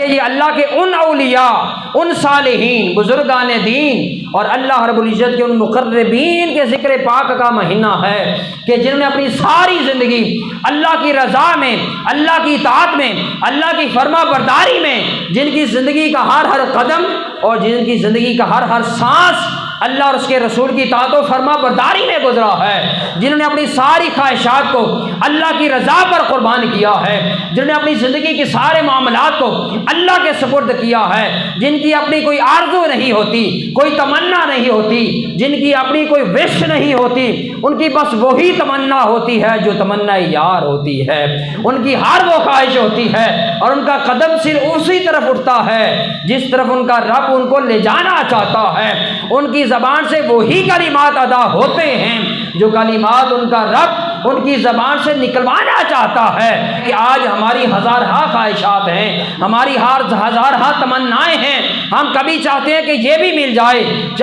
کہ یہ اللہ کے ان اولیاء، ان صالحین، بزرگان دین اور اللہ رب العزت کے ان مقربین کے ذکر پاک کا مہینہ ہے کہ جنہوں نے اپنی ساری زندگی اللہ کی رضا میں، اللہ کی اطاعت میں، اللہ کی فرما برداری میں، جن کی زندگی کا ہر قدم اور جن کی زندگی کا ہر سانس اللہ اور اس کے رسول کی اطاعت و فرما برداری میں گزرا ہے، جنہوں نے اپنی ساری خواہشات کو اللہ کی رضا پر قربان کیا ہے، جنہوں نے اپنی زندگی کے سارے معاملات کو اللہ کے سپرد کیا ہے، جن کی اپنی کوئی آرزو نہیں ہوتی، کوئی تمنا نہیں ہوتی، جن کی اپنی کوئی وش نہیں ہوتی، ان کی بس وہی تمنا ہوتی ہے جو تمنا یار ہوتی ہے، ان کی ہر وہ خواہش ہوتی ہے اور ان کا قدم صرف اسی طرف اٹھتا ہے جس طرف ان کا رب ان کو لے جانا چاہتا ہے، ان کی زبان سے وہی کلمات ادا ہوتے ہیں جو کلمات ان کا رب ان کی زبان سے نکلوانا چاہتا ہے۔ کہ آج ہماری ہزارہا خواہشات ہیں، ہماری ہزارہا تمنائیں ہیں، ہم کبھی چاہتے ہیں کہ یہ بھی مل جائے،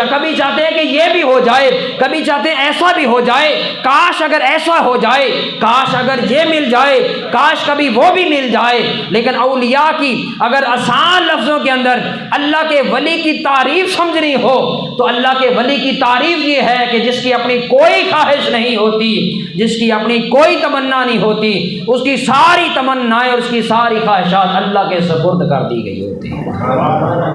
کبھی چاہتے ہیں کہ یہ بھی ہو جائے، کبھی چاہتے ہیں ایسا بھی ہو جائے، کاش اگر ایسا ہو جائے، کاش اگر یہ مل جائے، کاش کبھی وہ بھی مل جائے۔ لیکن اولیاء کی اگر آسان لفظوں کے اندر اللہ کے ولی کی تعریف سمجھنی ہو تو اللہ کے ولی کی تعریف یہ ہے کہ جس کی اپنی کوئی خواہش نہیں ہوتی، جس کی اپنی کوئی تمنا نہیں ہوتی، اس کی ساری تمنائیں اور اس کی ساری خواہشات اللہ کے سپرد کر دی گئی ہوتی ہیں۔